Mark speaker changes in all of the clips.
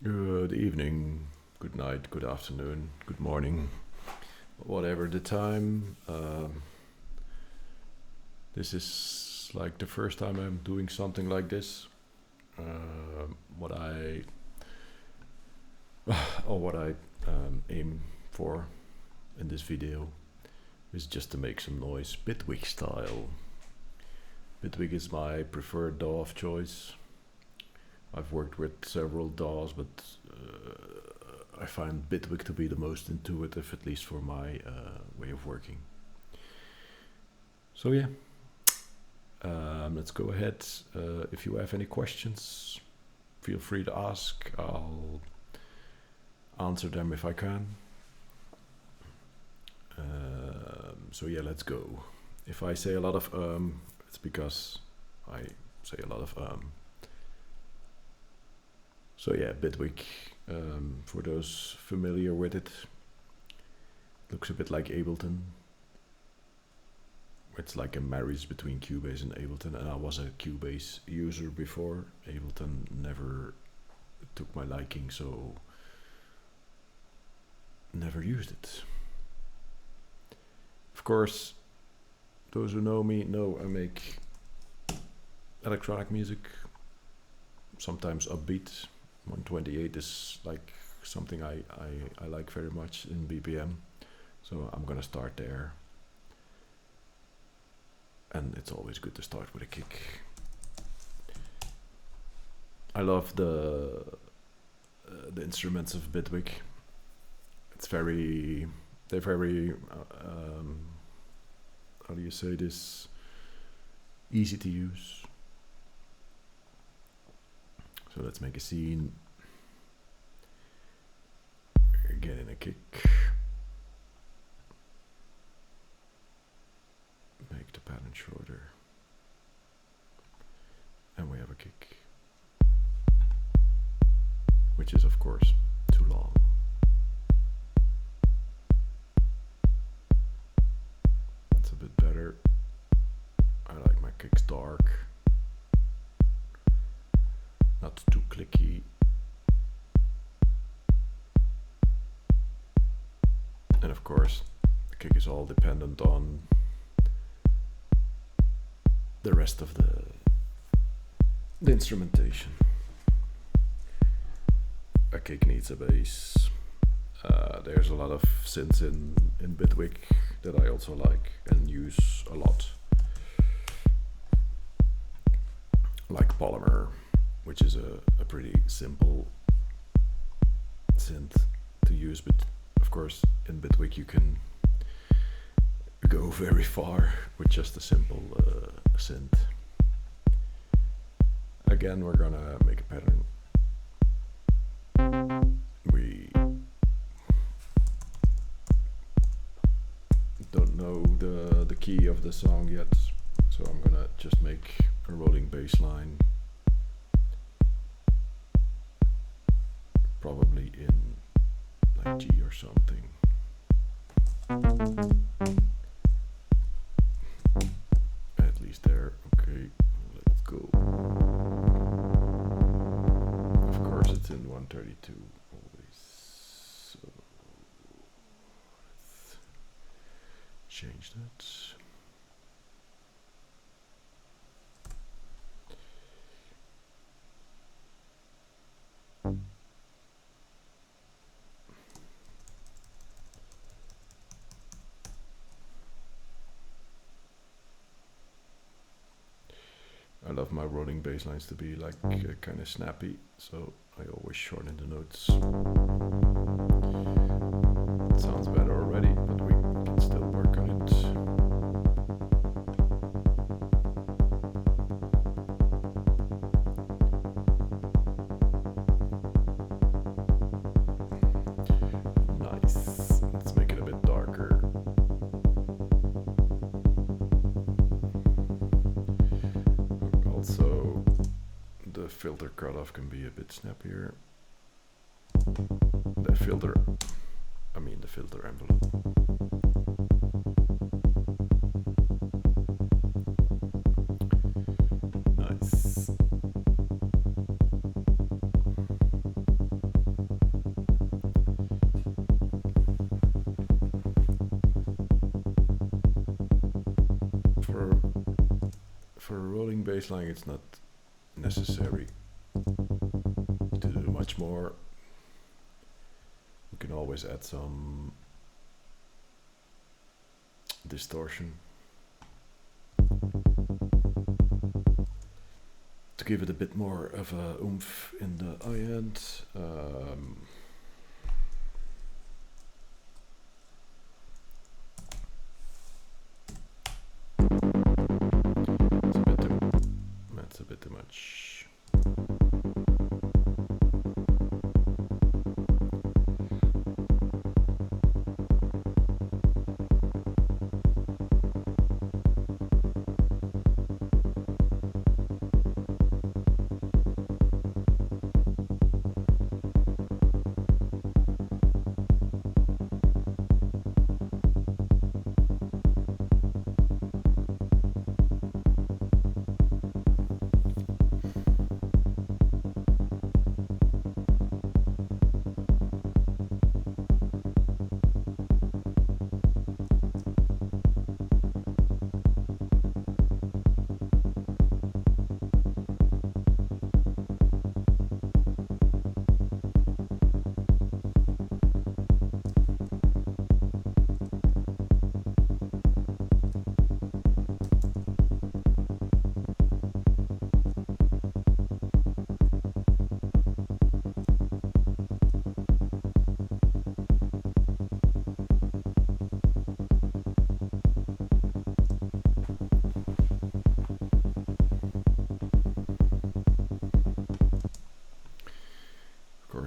Speaker 1: Good evening, good night, good afternoon, good morning, whatever the time. This is like the first time I'm doing something like this. What I or what I aim for in this video is just to make some noise, Bitwig style. Bitwig is my preferred DAW of choice. I've worked with several DAWs, but I find Bitwig to be the most intuitive, at least for my way of working. So yeah, let's go ahead. If you have any questions, feel free to ask. I'll answer them if I can. So yeah, let's go. If I say a lot of it's because I say a lot of So yeah, Bitwig, for those familiar with it, looks a bit like Ableton. It's like a marriage between Cubase and Ableton, and I was a Cubase user before. Ableton never took my liking, so never used it. Of course, those who know me know I make electronic music, sometimes upbeat. 128 is like something I like very much in BPM, so I'm gonna start there. And it's always good to start with a kick. I love the instruments of Bitwig. They're very how do you say this? Easy to use. So let's make a scene. Get in a kick. Make the pattern shorter. And we have a kick. Which is of course too long. That's a bit better. I like my kicks dark. Not too clicky. And of course, the kick is all dependent on the rest of the instrumentation. A kick needs a bass. There's a lot of synths in Bitwig that I also like and use a lot. Like Polymer, which is a pretty simple synth to use, but of course in Bitwig you can go very far with just a simple synth. Again, we're gonna make a pattern. We don't know the key of the song yet, so I'm gonna just make a rolling bass line. Probably in like G or something. At least there. Okay, let's go. Of course it's in 132 always. So let's change that. I love my rolling bass lines to be like kind of snappy, so I always shorten the notes. It sounds better already, but we can still work on it. Nice. Let's make it a bit darker. Also, the filter cutoff can be a bit snappier. The filter envelope. Nice. for a rolling bass line, it's not necessary to do much more. You can always add some distortion to give it a bit more of a oomph in the high end. That's a bit too much.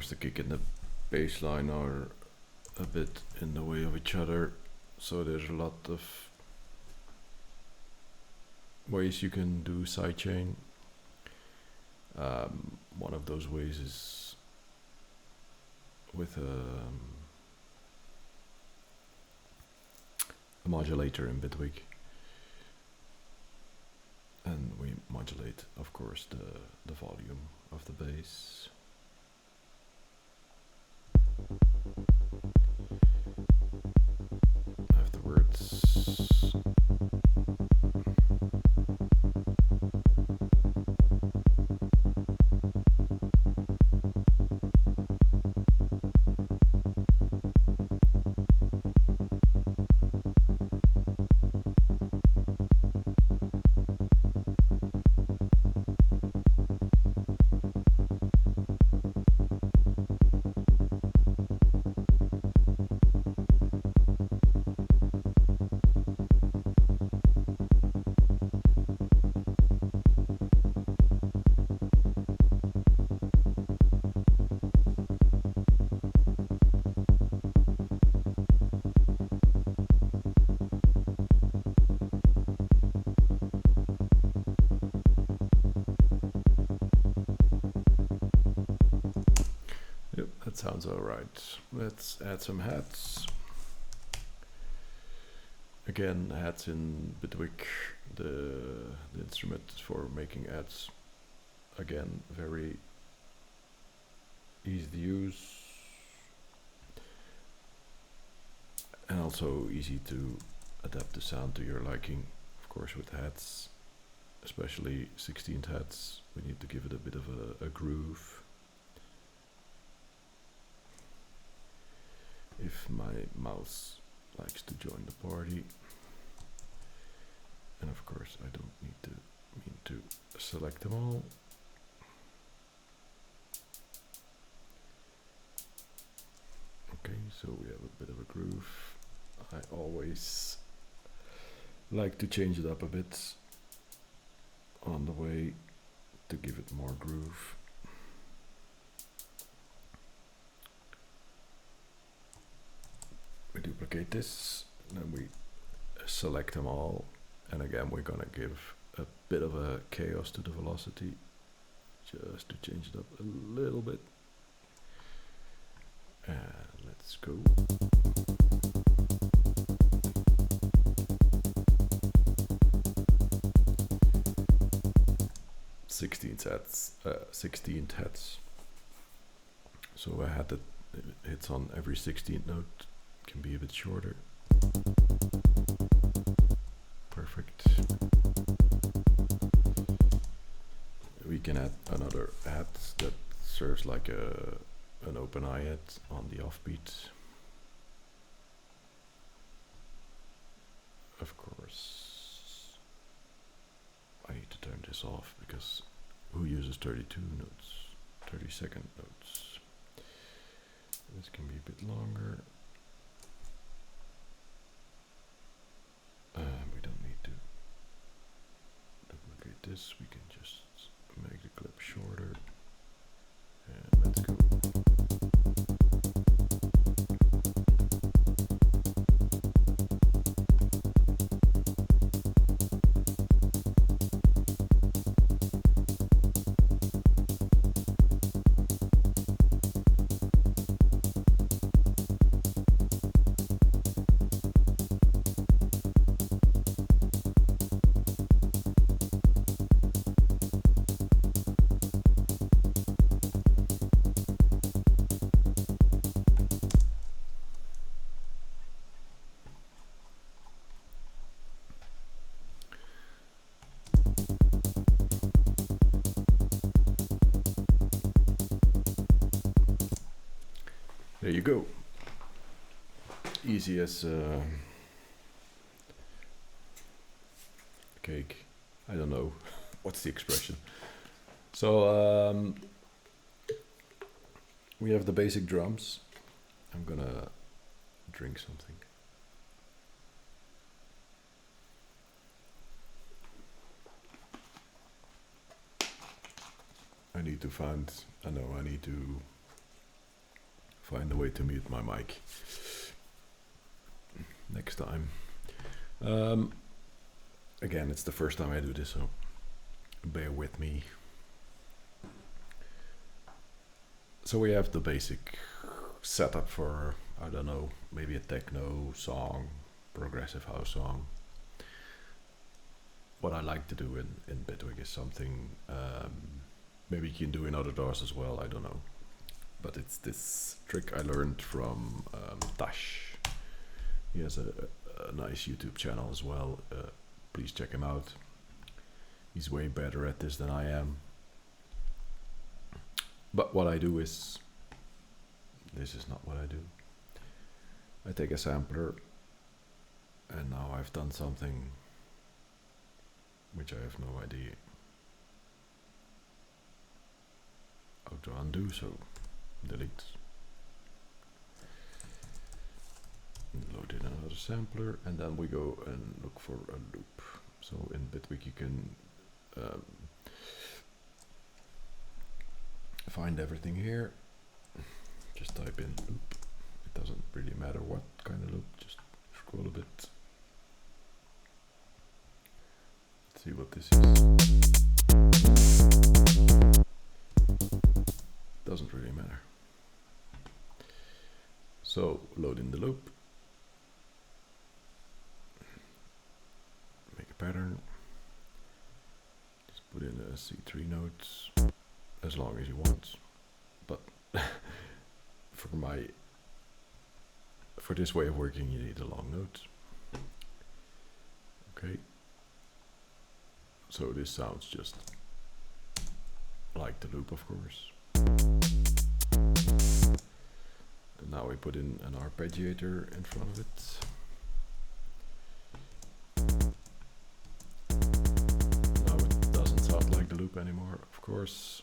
Speaker 1: The kick and the bass line are a bit in the way of each other, so there's a lot of ways you can do sidechain. One of those ways is with a modulator in Bitwig, and we modulate, of course, the volume of the bass. Afterwards, sounds alright. Let's add some hats. Again, hats in Bitwig, the instrument for making hats. Again, very easy to use and also easy to adapt the sound to your liking. Of course, with hats, especially 16th hats, we need to give it a bit of a groove. If my mouse likes to join the party, and of course I don't mean to select them all. Okay, so we have a bit of a groove. I always like to change it up a bit on the way to give it more groove. We duplicate this, and then we select them all, and again we're gonna give a bit of a chaos to the velocity just to change it up a little bit. And let's go. Sixteenth hats. So a hat that hits on every 16th note can be a bit shorter. Perfect. we can add another hat that serves like an open hi-hat on the offbeat. Of course, I need to turn this off because who uses 32 notes, 30-second notes? This can be a bit longer. We don't need to duplicate this, we can just make the clip shorter. And let's go. There you go. Easy as cake. I don't know. What's the expression? So we have the basic drums. I'm gonna drink something. I need to find a way to mute my mic next time. Again, it's the first time I do this, so bear with me. So we have the basic setup for, I don't know, maybe a techno song, progressive house song. What I like to do in Bitwig is something maybe you can do in other DAWs as well, I don't know. But it's this trick I learned from Tash. He has a nice YouTube channel as well. Please check him out. He's way better at this than I am. But what I do is, this is not what I do. I take a sampler and now I've done something which I have no idea how to undo, so delete. Load in another sampler and then we go and look for a loop. So in Bitwig you can find everything here. Just type in loop. It doesn't really matter what kind of loop, just scroll a bit. Let's see what this is. Doesn't really matter. So load in the loop. Make a pattern. Just put in a C3 notes as long as you want. But for this way of working you need a long note. Okay. So this sounds just like the loop, of course. And now we put in an arpeggiator in front of it. Now it doesn't sound like the loop anymore, of course.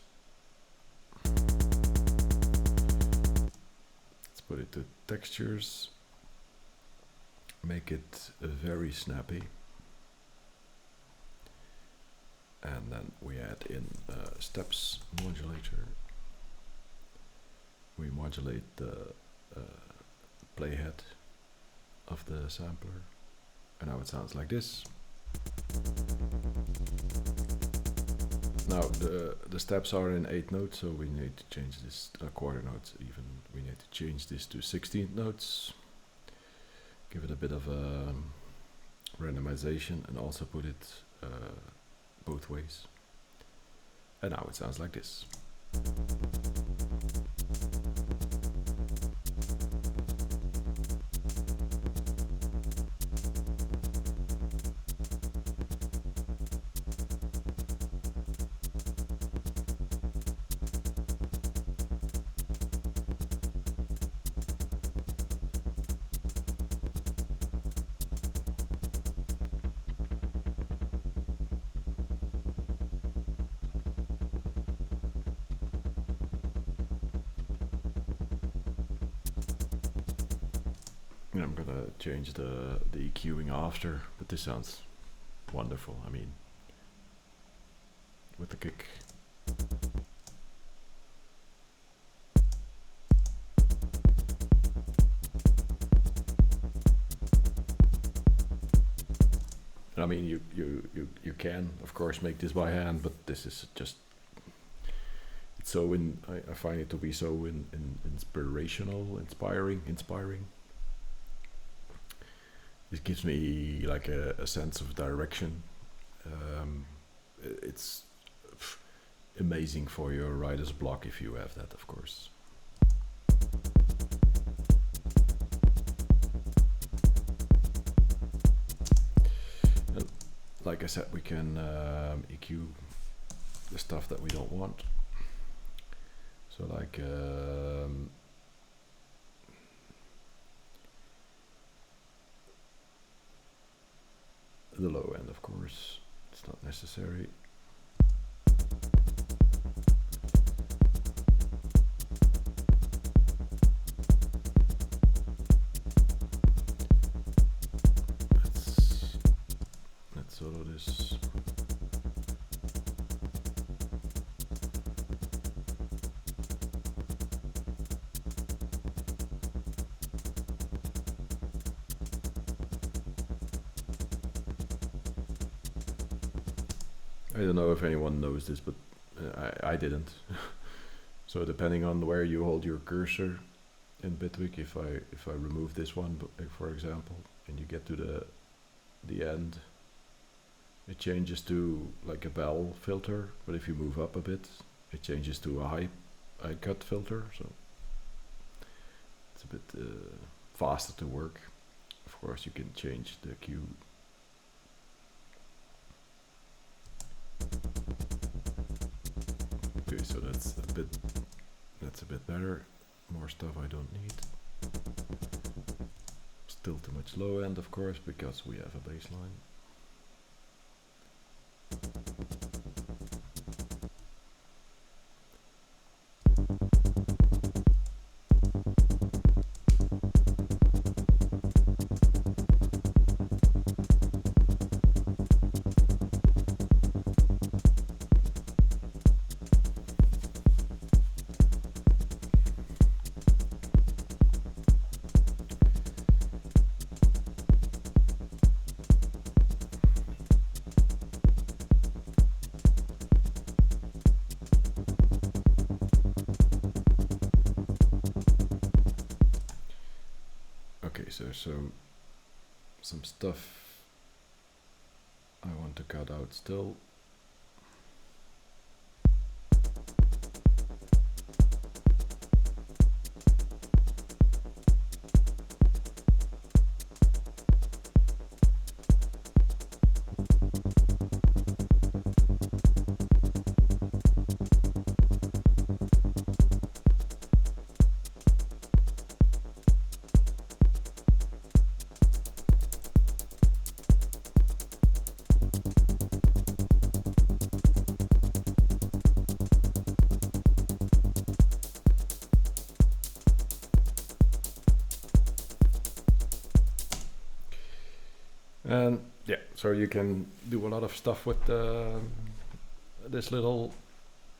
Speaker 1: Let's put it to textures. Make it very snappy. And then we add in steps modulator. We modulate the playhead of the sampler, and now it sounds like this. Now the steps are in 8 notes, so we need to change this quarter notes even. We need to change this to 16 notes. Give it a bit of a randomization and also put it both ways. And now it sounds like this. And I'm gonna change the EQing after, but this sounds wonderful. I mean, with the kick. I mean, you can of course make this by hand, but this is just, it's so I find it to be so inspirational, inspiring. It gives me like a sense of direction. It's amazing for your writer's block if you have that, of course. And like I said, we can EQ the stuff that we don't want. So like the low end, of course, it's not necessary. Let's solo this. I don't know if anyone knows this, but I didn't. So depending on where you hold your cursor in Bitwig, if I remove this one, for example, and you get to the end, it changes to like a bell filter. But if you move up a bit, it changes to a high cut filter. So it's a bit faster to work. Of course, you can change the cue. Okay, so that's a bit better. More stuff I don't need. Still too much low end, of course, because we have a baseline. Okay, so some stuff I want to cut out still. And yeah, so you can do a lot of stuff with this little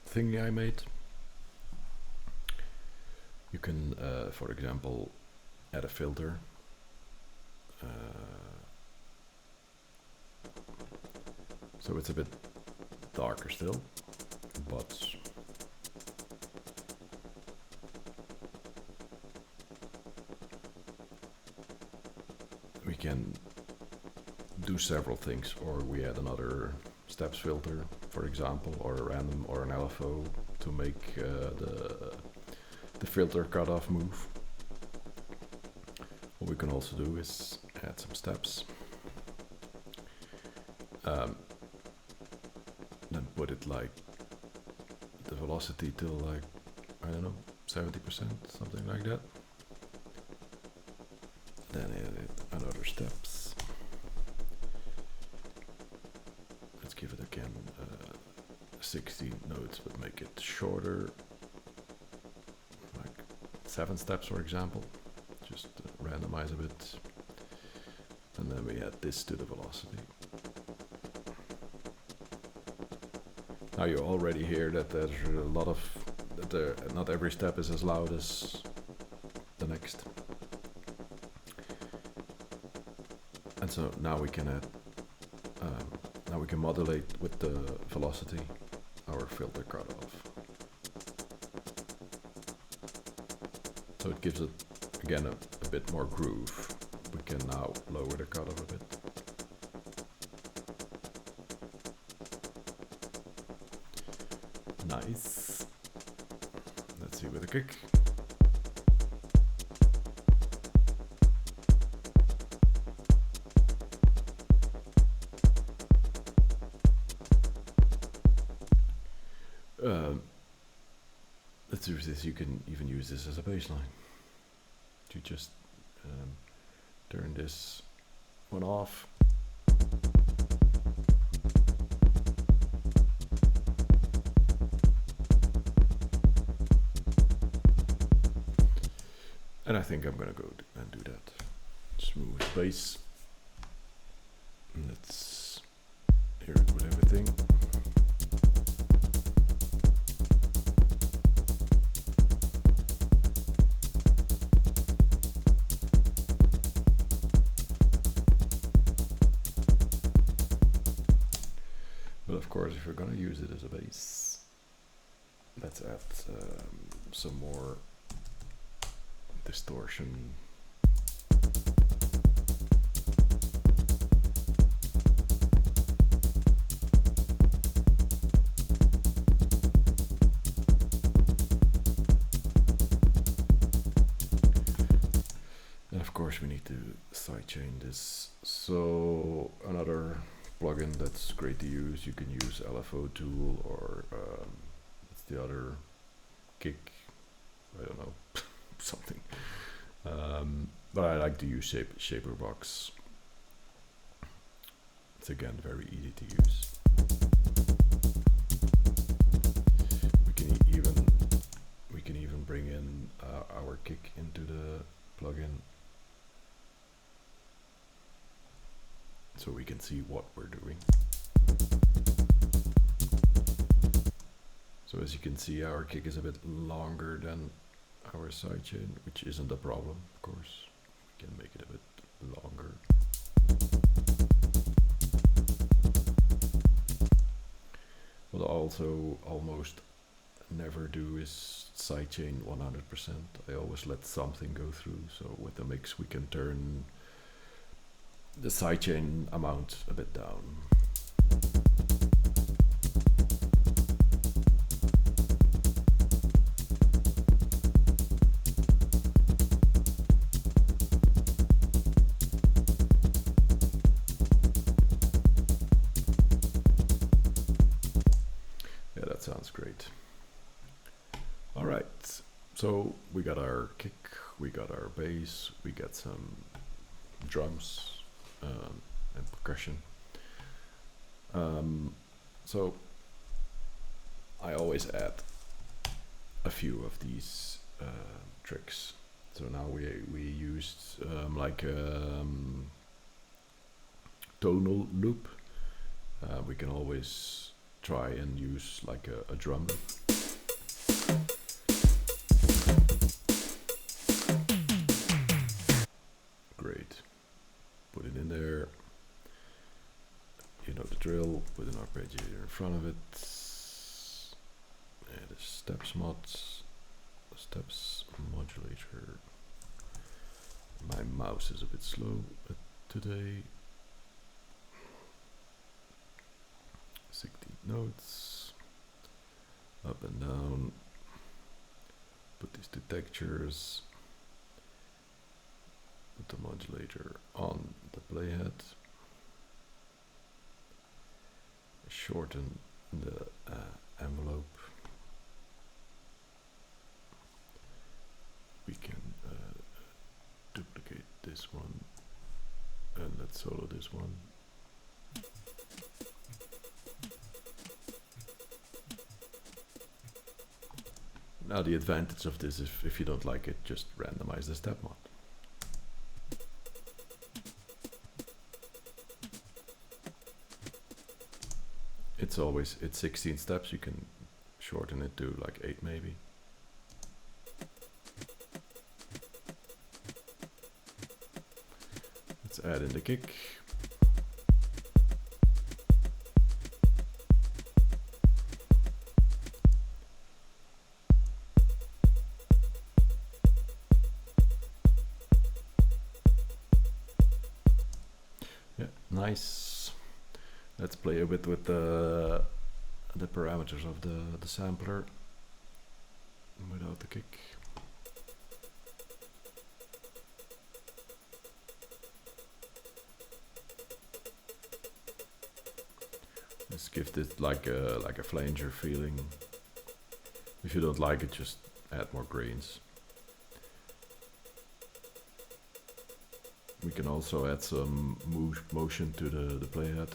Speaker 1: thing I made. You can, for example, add a filter. So it's a bit darker still, but we can do several things, or we add another steps filter, for example, or a random or an LFO to make the filter cutoff move. What we can also do is add some steps, then put it like the velocity till like, I don't know, 70%, something like that. Then edit another steps. Let's give it again 60 notes, but make it shorter, like 7 steps, for example, just random. randomize a bit. And then we add this to the velocity. Now you already hear that there's a lot of, not every step is as loud as the next. And so now we can add, now we can modulate with the velocity our filter cutoff. So it gives it, again, a bit more groove. We can now lower the cutoff a bit. Nice. Let's see with a kick. Let's use this. You can even use this as a baseline. To just turn this one off. And I think I'm gonna go and do that. Smooth bass. Let's hear it with everything. But of course, if you're gonna use it as a bass, let's add some more distortion. And of course we need to sidechain this. So another plugin that's great to use, you can use LFO tool or what's the other, kick, I don't know, something. But I like to use Shaperbox. It's again very easy to use. We can even bring in our kick into the plugin, so we can see what we're doing. So as you can see, our kick is a bit longer than our sidechain, which isn't a problem, of course. We can make it a bit longer. What I also almost never do is sidechain 100%. I always let something go through, so with the mix we can turn the sidechain amount a bit down. Yeah, that sounds great. All right, so we got our kick, we got our bass, we got some drums and percussion. So I always add a few of these tricks. So now we used like a tonal loop. We can always try and use like a drum loop. Great. Put it in there. You know the drill. Put an arpeggiator in front of it. And a steps mod. Steps modulator. My mouse is a bit slow today. 16 notes. Up and down. Put these two textures. Put the modulator on the playhead. Shorten the envelope. We can duplicate this one and let's solo this one. Now the advantage of this is if you don't like it, just randomize the step mod. it's 16 steps. You can shorten it to like 8 maybe. Let's add in the kick. Yeah, nice. Let's play a bit with the parameters of the sampler without the kick. Let's give it like a flanger feeling. If you don't like it, just add more grains. We can also add some motion to the playhead.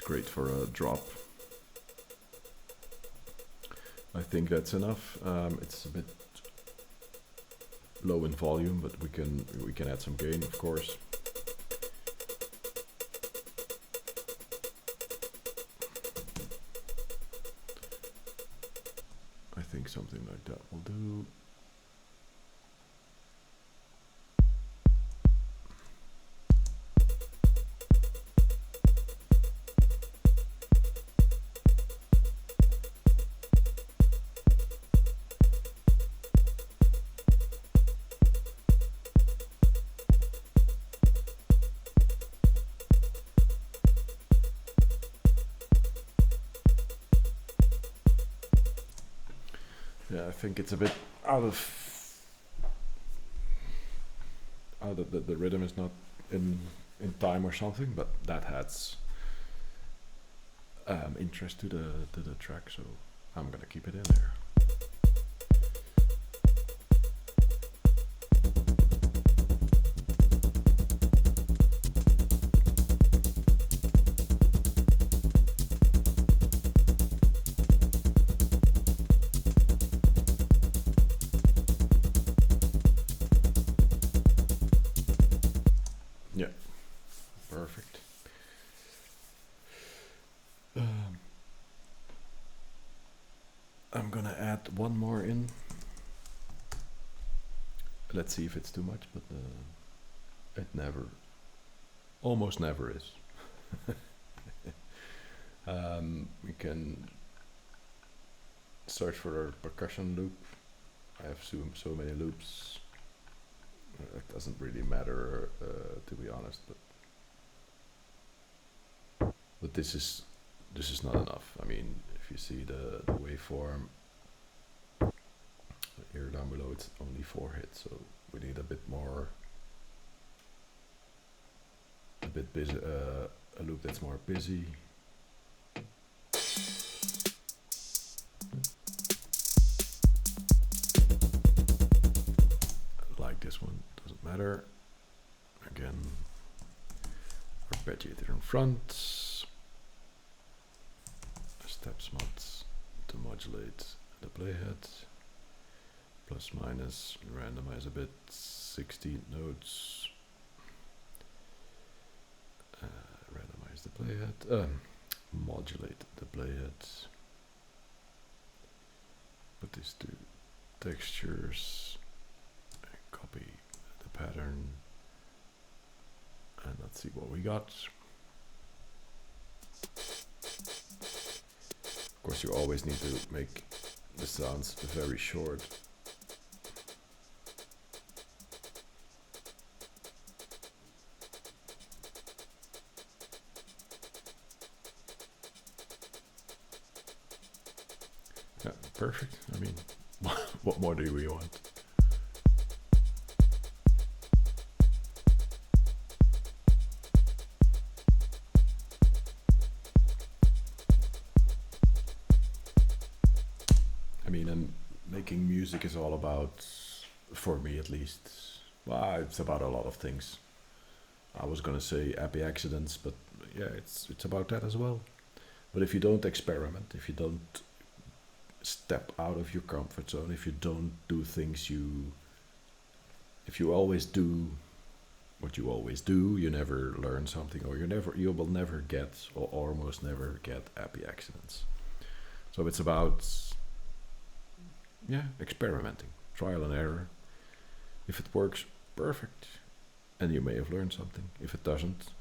Speaker 1: Great for a drop. I think that's enough. It's a bit low in volume, but we can add some gain, of course. I think something like that will do. Yeah, I think it's a bit out of the rhythm is not in time or something, but that adds interest to the track, so I'm gonna keep it in there. Yeah, perfect. I'm gonna add one more in. Let's see if it's too much, but it almost never is. We can search for a percussion loop. I have so many loops. It doesn't really matter, to be honest, but this is not enough. I mean, if you see the waveform here down below, it's only 4 hits, so we need a bit more, a bit busy, a loop that's more busy. Like this one, doesn't matter. Again, arpeggiator in front, steps mods to modulate the playhead, plus minus, randomize a bit, 16 notes, randomize the playhead, modulate the playhead, put these two textures, copy the pattern, and let's see what we got. Of course, you always need to make the sounds very short. Yeah, perfect. I mean, What more do we want? I mean, and making music is all about, for me at least, well, it's about a lot of things. I was gonna say happy accidents, but yeah, it's about that as well. But if you don't experiment, if you don't step out of your comfort zone, if you don't do things if you always do what you always do, you never learn something, or you will never get, or almost never get happy accidents. So it's about, yeah, experimenting, trial and error. If it works, perfect, and you may have learned something. If it doesn't,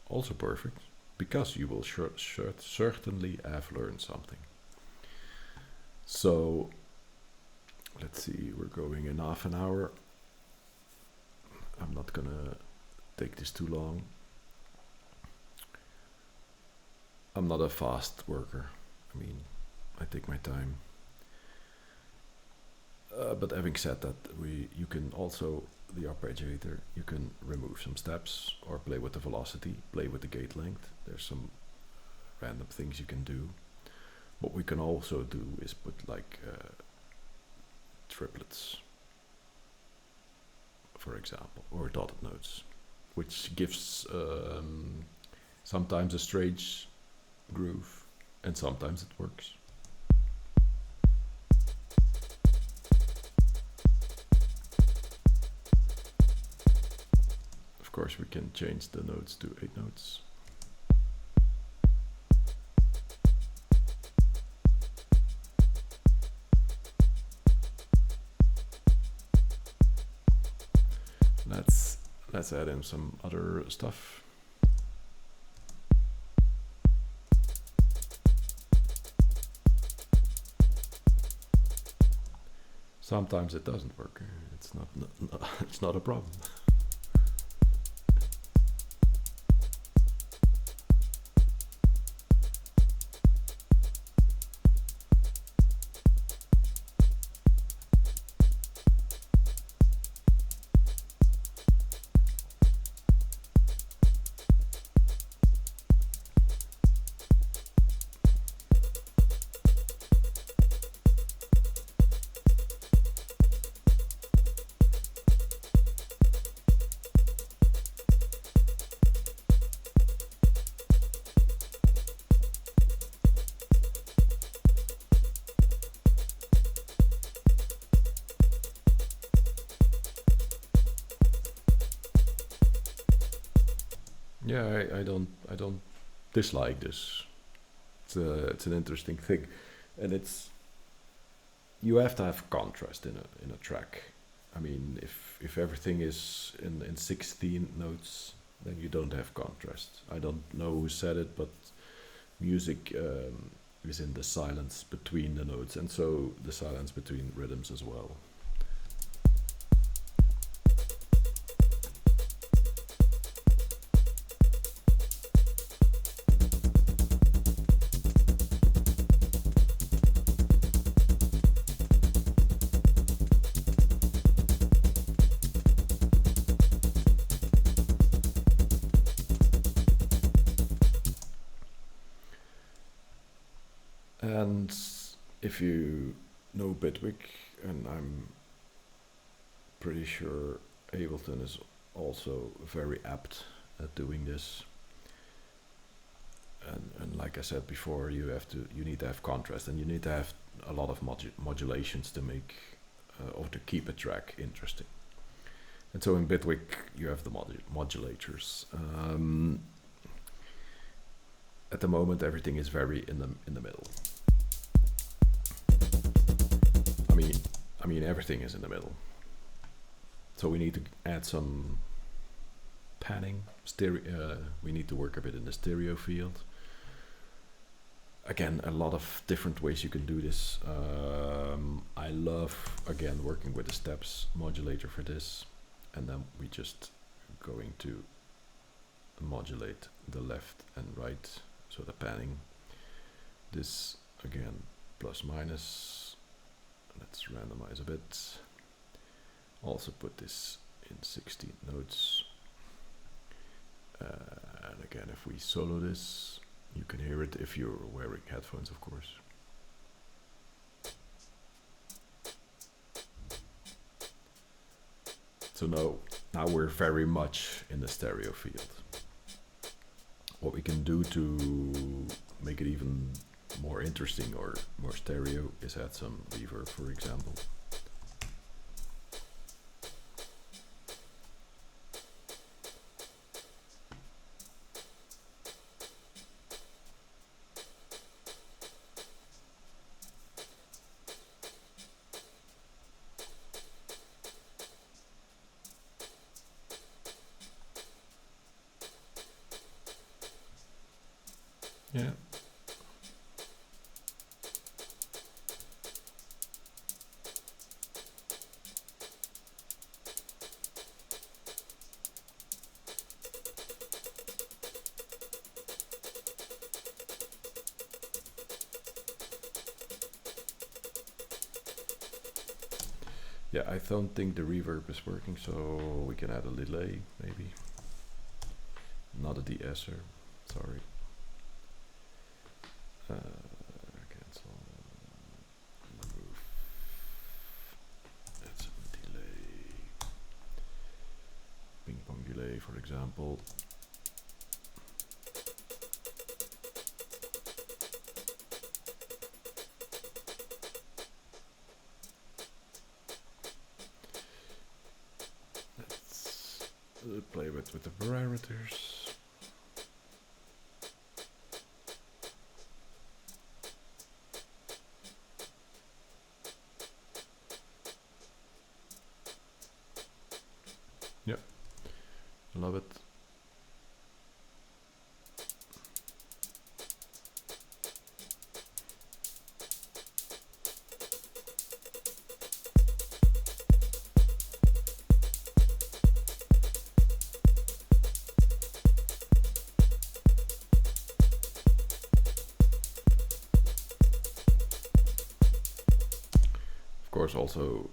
Speaker 1: also perfect, because you will certainly have learned something. So let's see, we're going in half an hour. I'm not gonna take this too long. I'm not a fast worker. I mean, I take my time. But having said that, you can also, the arpeggiator, you can remove some steps or play with the velocity, play with the gate length. There's some random things you can do. What we can also do is put like triplets, for example, or dotted notes, which gives sometimes a strange groove, and sometimes it works. Of course, we can change the notes to 8 notes. Let's add in some other stuff. Sometimes it doesn't work. It's not it's not a problem. Yeah, I don't dislike this. It's an interesting thing, and it's, you have to have contrast in a track. I mean, if everything is in 16 notes, then you don't have contrast. I don't know who said it, but music is in the silence between the notes, and so the silence between rhythms as well. And if you know Bitwig, and I'm pretty sure Ableton is also very apt at doing this. And like I said before, you need to have contrast, and you need to have a lot of modulations to make or to keep a track interesting. And so in Bitwig you have the modulators. At the moment, everything is very in the middle. I mean, everything is in the middle. So we need to add some panning. We need to work a bit in the stereo field. Again, a lot of different ways you can do this. I love, again, working with the steps modulator for this, and then we just going to modulate the left and right, so the panning. This again, plus minus, Let's randomize a bit. Also put this in 16 notes. And again, if we solo this, you can hear it if you're wearing headphones, of course. So now we're very much in the stereo field. What we can do to make it even more interesting or more stereo is add some reverb, for example. Yeah. Yeah, I don't think the reverb is working, so we can add a delay, maybe. Not a de-esser, sorry. Cancel. Remove. Add some delay. Ping pong delay, for example. Let's play with the parameters. Yep, love it. Of course, also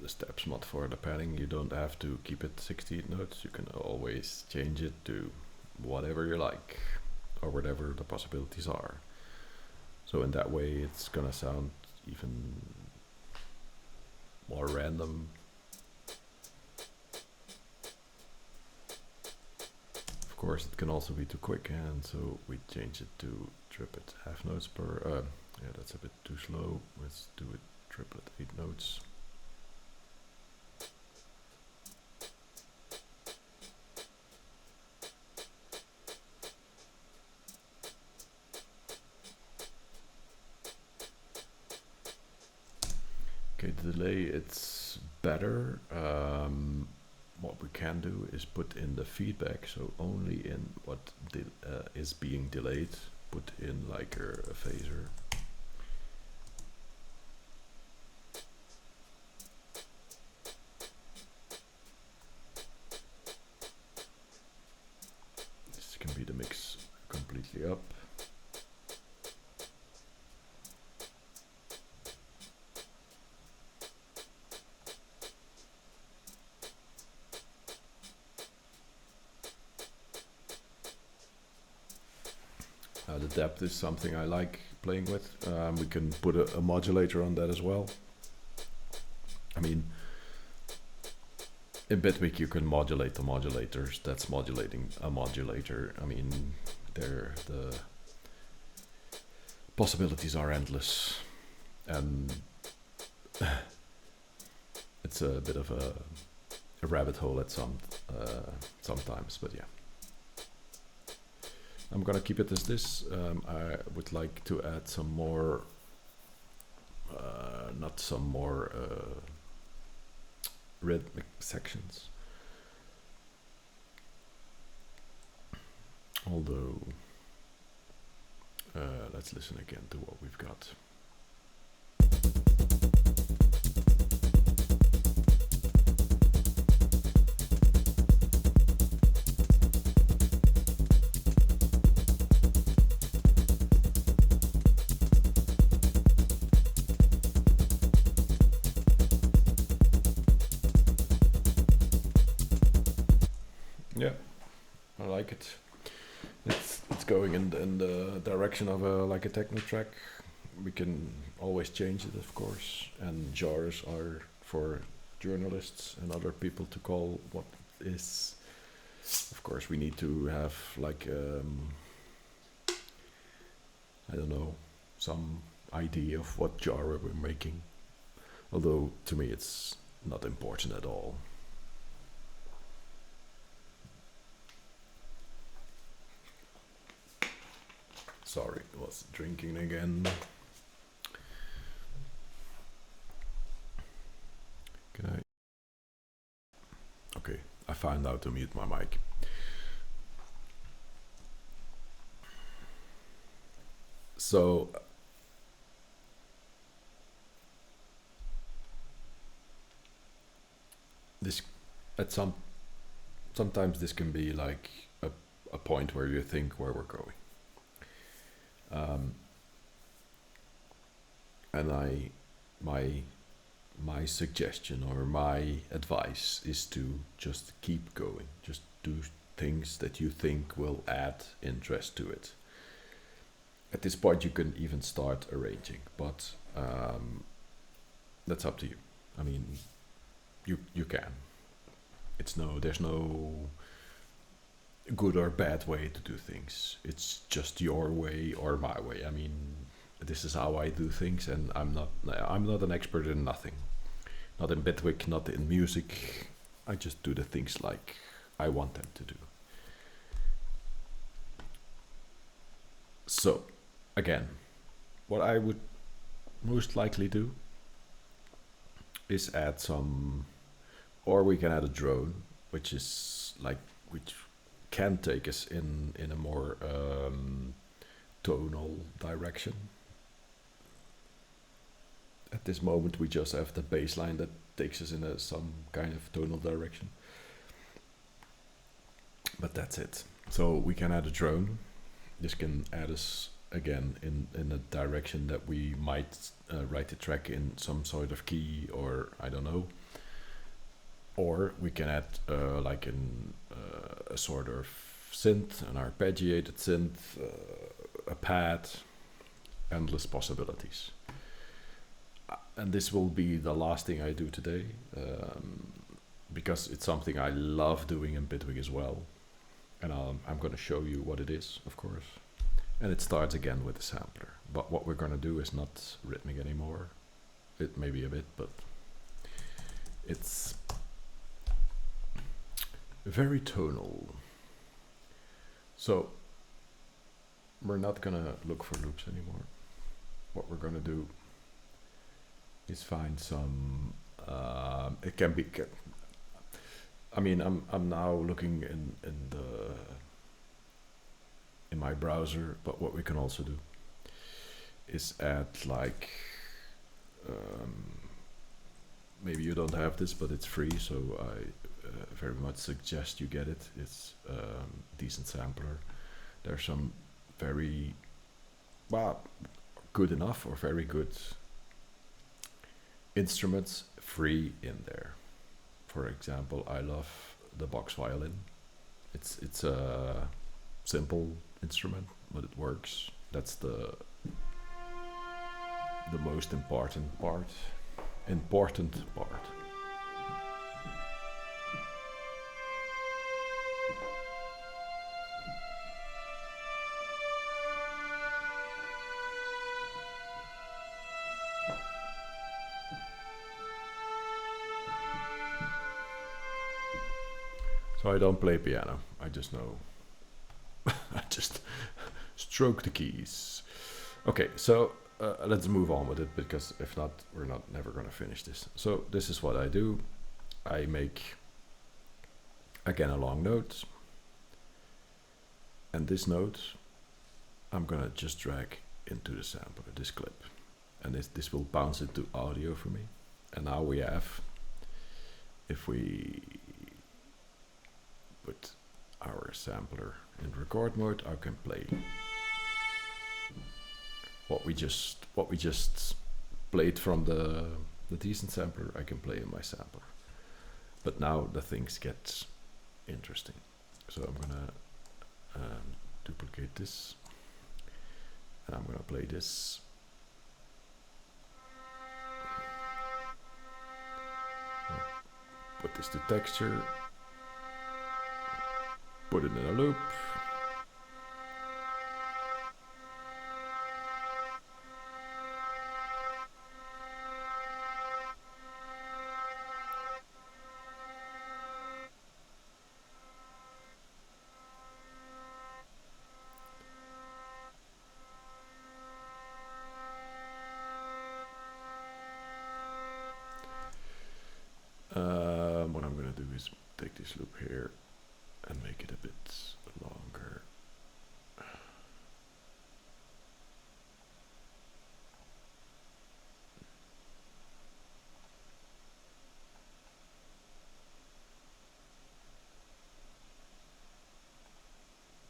Speaker 1: the steps mod for the padding, you don't have to keep it 16 notes. You can always change it to whatever you like or whatever the possibilities are. So in that way, it's gonna sound even more random. Of course, it can also be too quick, and so we change it to triplet half notes per. Yeah, that's a bit too slow. Let's do it triplet 8 notes. Okay, the delay, it's better. What we can do is put in the feedback, so only in what is being delayed, put in like a phaser. This can be the mix completely up. The depth is something I like playing with. We can put a modulator on that as well. I mean, in Bitwig you can modulate the modulators. That's modulating a modulator. I mean, the possibilities are endless, and it's a bit of a rabbit hole at sometimes, but yeah. I'm gonna keep it as this. I would like to add some more, rhythmic sections. Although, let's listen again to what we've got. I like it. It's going in the direction of a techno track. We can always change it, of course, and genres are for journalists and other people to call what is. Of course, we need to have like I don't know, some idea of what genre we're making. Although to me, it's not important at all. Sorry, was drinking again. Can I? Okay, I found out to mute my mic. So this at sometimes this can be like a point where you think where we're going. And my suggestion or my advice is to just keep going. Just do things that you think will add interest to it. At this point, you can even start arranging, but that's up to you. I mean, you can. There's no good or bad way to do things. It's just your way or my way. I mean, this is how I do things, and I'm not an expert in nothing. Not in Bitwig, not in music. I just do the things like I want them to do. So, again, what I would most likely do is add some, or we can add a drone, which can take us in a more tonal direction. At this moment, we just have the bass line that takes us in some kind of tonal direction. But that's it. So we can add a drone. This can add us again in a direction that we might write the track in some sort of key, or I don't know. Or we can add like a sort of synth, an arpeggiated synth, a pad, endless possibilities. And this will be the last thing I do today, because it's something I love doing in Bitwig as well. And I'm going to show you what it is, of course. And it starts again with the sampler. But what we're going to do is not rhythmic anymore. It may be a bit, but it's very tonal. So we're not going to look for loops anymore. What we're going to do is find some. It can be. I mean, I'm now looking in my browser, but what we can also do is add like. Maybe you don't have this, but it's free, so I very much suggest you get it. It's decent sampler. There's some very, well, good enough or very good instruments free in there. For example, I love the box violin. It's a simple instrument, but it works. That's the most important part. So I don't play piano. I just know. I just stroke the keys. Okay, so let's move on with it, because if not, we're never gonna finish this. So this is what I do. I make again a long note, and this note I'm gonna just drag into the sampler, this clip, and this will bounce it to audio for me. And now we have, if we put our sampler in record mode, I can play what we just played from the decent sampler. I can play in my sampler. But now the things get interesting. So I'm gonna Duplicate this, and I'm gonna play this. Put this to texture, put it in a loop. What I'm gonna do is take this loop here and make it a bit longer.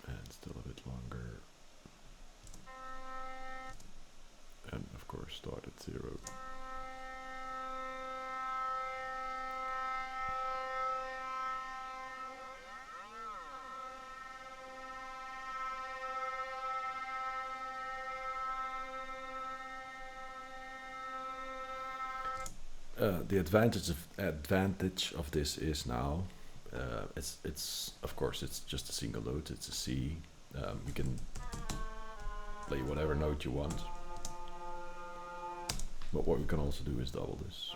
Speaker 1: And still a bit longer. And of course start at 0. The advantage of this is now it's of course it's just a single note. It's a C. You can play whatever note you want. But what we can also do is double this.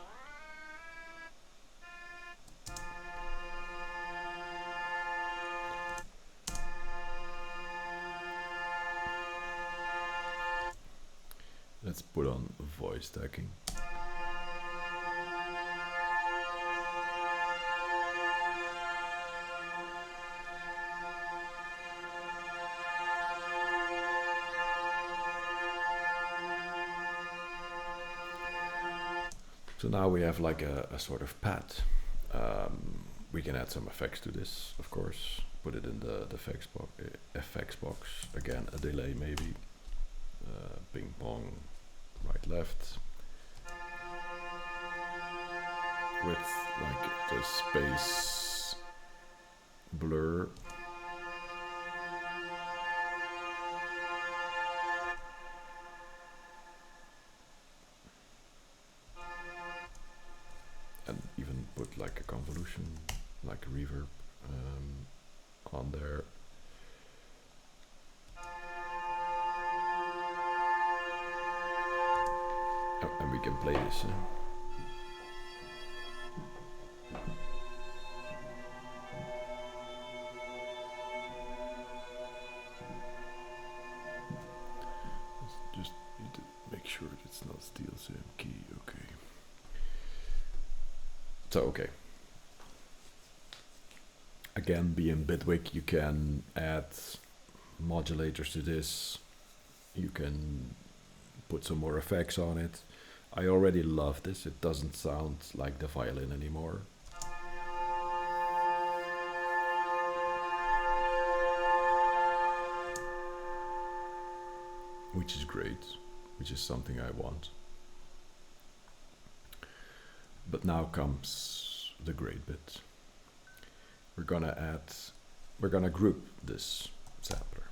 Speaker 1: Let's put on voice stacking. So now we have like a sort of pad. We can add some effects to this, of course. Put it in the effects box. Again, a delay maybe. Ping pong, right, left. With like the space blur. And even put like a convolution, like a reverb on there. Oh, and we can play this. Just need to make sure it's not still same key. Okay. So okay. Again, being Bitwig, you can add modulators to this. You can put some more effects on it. I already love this. It doesn't sound like the violin anymore. Which is great, which is something I want. But now comes the great bit. We're gonna group this sampler,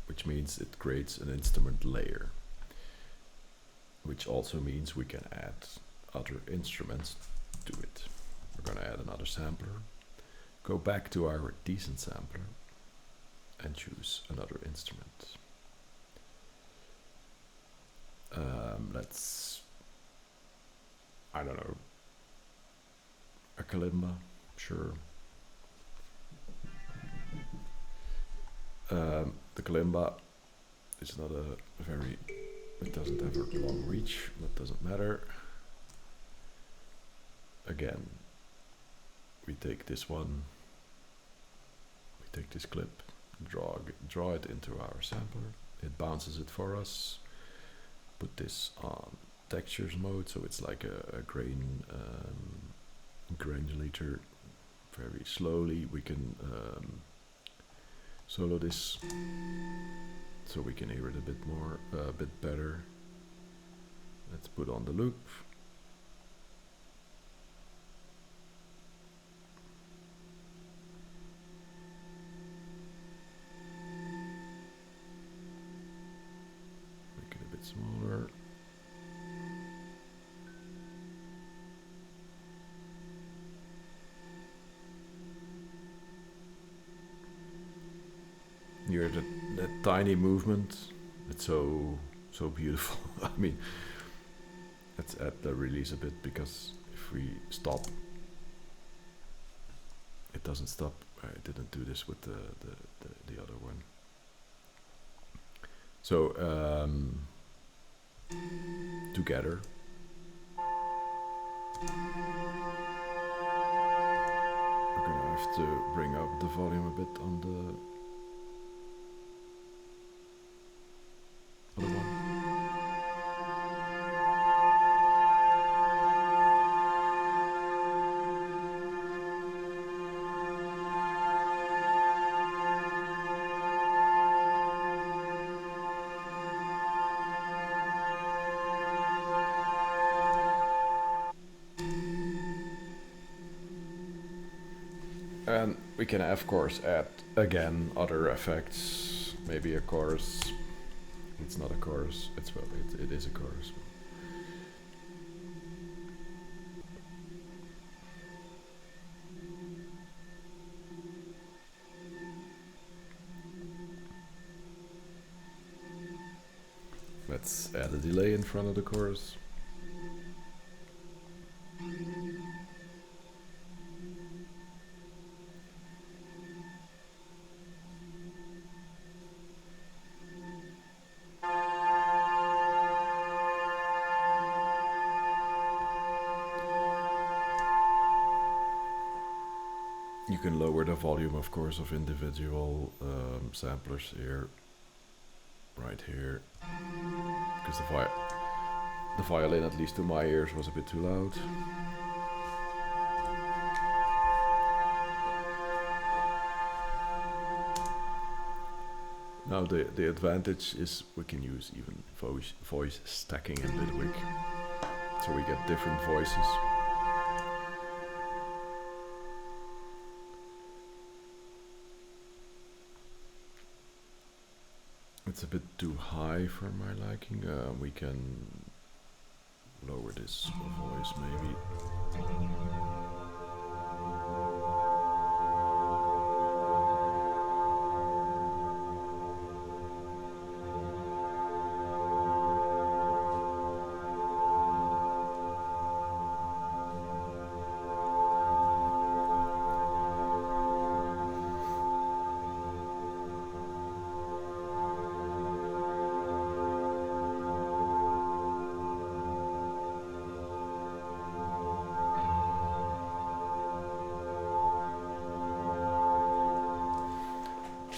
Speaker 1: which means it creates an instrument layer, which also means we can add other instruments to it. We're gonna add another sampler, go back to our decent sampler, and choose another instrument. Let's, I don't know, a kalimba, sure. The kalimba is not a very, it doesn't have a long reach, that doesn't matter. Again, we take this one, we take this clip, draw it into our sampler, it bounces it for us, put this on textures mode, so it's like a granulator. Very slowly we can solo this, so we can hear it a bit more, a bit better. Let's put on the loop. smaller. Here, that tiny movement, it's so beautiful. I mean, let's add the release a bit, because if we stop, it doesn't stop. I didn't do this with the other one. So together. We're gonna have to bring up the volume a bit on the other one. And we can of course add again other effects, maybe a chorus. It's not a chorus, it is a chorus. Let's add a delay in front of the chorus. You can lower the volume, of course, of individual samplers here, right here, because the violin, at least to my ears, was a bit too loud. Now the advantage is we can use even voice stacking in Bitwig, so we get different voices. It's a bit too high for my liking. We can lower this voice maybe.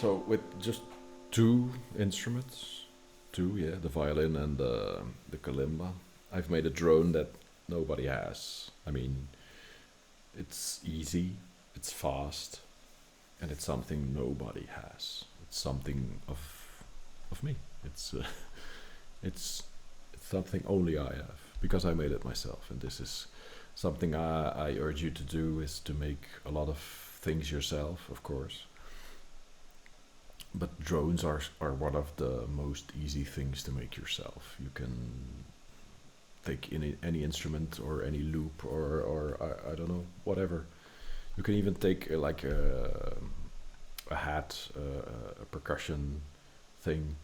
Speaker 1: So with just two instruments, the violin and the kalimba, I've made a drone that nobody has. I mean, it's easy, it's fast, and it's something nobody has. It's something of me. It's something only I have, because I made it myself. And this is something I urge you to do, is to make a lot of things yourself, of course. But drones are one of the most easy things to make yourself. You can take any instrument or any loop or I don't know, whatever. You can even take like a hat, a percussion thing,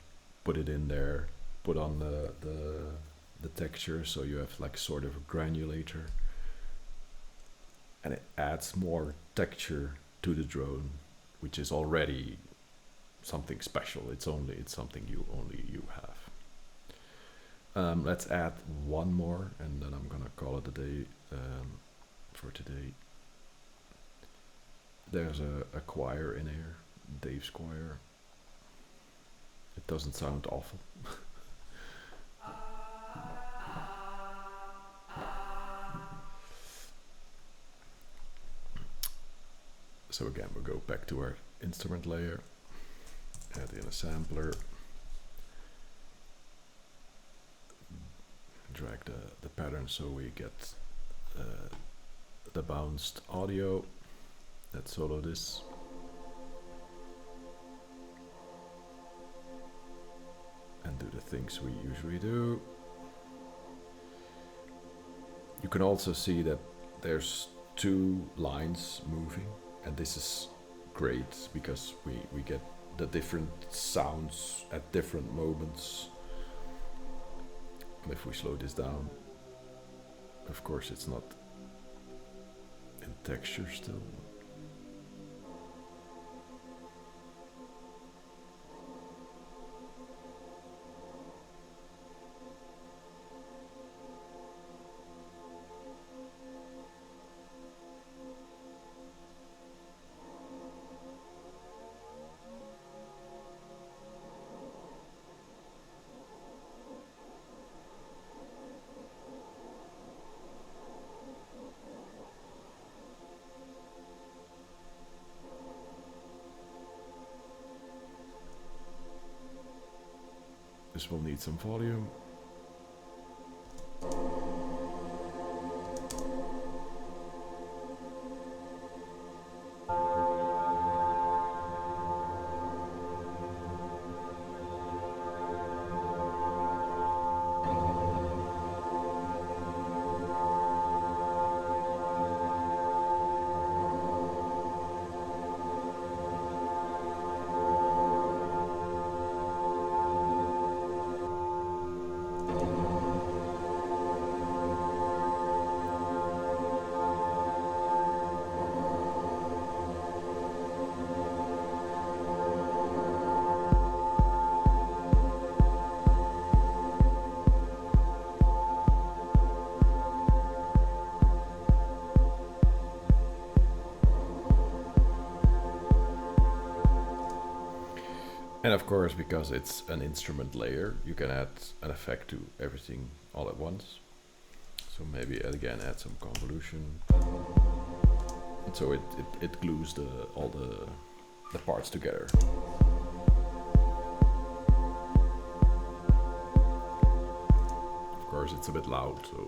Speaker 1: put it in there, put on the texture, so you have like sort of a granulator, and it adds more texture to the drone, which is already something special. It's something only you have. Let's add one more, and then I'm gonna call it a day for today. There's a choir in here, Dave's choir. It doesn't sound awful. So again, we'll go back to our instrument layer, add in a sampler, drag the pattern so we get the bounced audio. Let's solo this. And and do the things we usually do. You can also see that there's two lines moving, and this is great because we get the different sounds at different moments. And if we slow this down, of course it's not in texture still. This will need some volume. And of course, because it's an instrument layer, you can add an effect to everything all at once. So maybe again add some convolution. And so it glues all the parts together. Of course, it's a bit loud, so.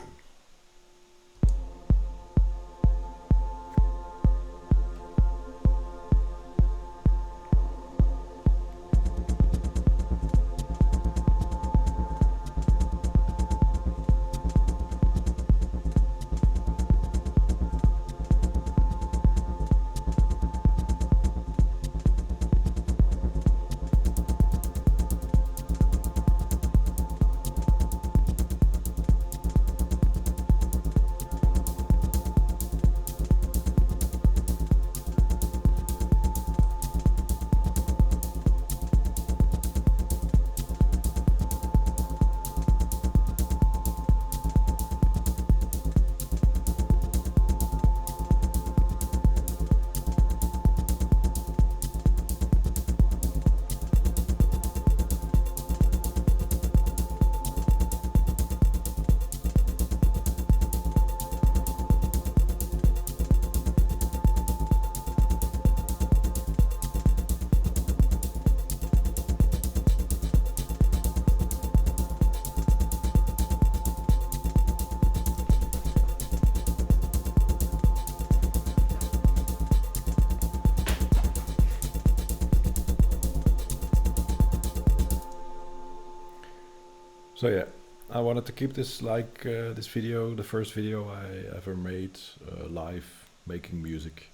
Speaker 1: So yeah, I wanted to keep this like this video, the first video I ever made live making music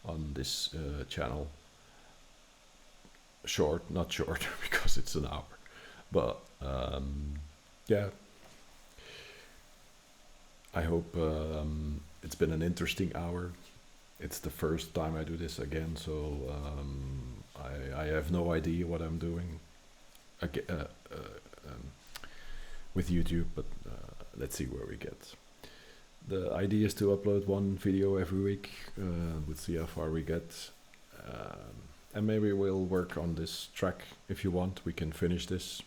Speaker 1: on this channel. Short, not short, because it's an hour. But yeah, I hope it's been an interesting hour. It's the first time I do this again, so I have no idea what I'm doing with YouTube, but let's see where we get. The idea is to upload one video every week. We'll see how far we get. And maybe we'll work on this track if you want. We can finish this.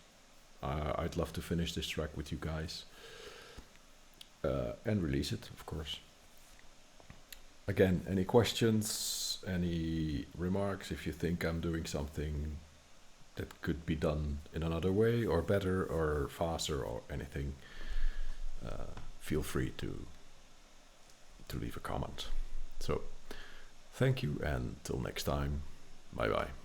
Speaker 1: I'd love to finish this track with you guys. And release it, of course. Again, any questions, any remarks, if you think I'm doing something that could be done in another way or better or faster or anything, feel free to leave a comment. So thank you, and till next time, bye bye.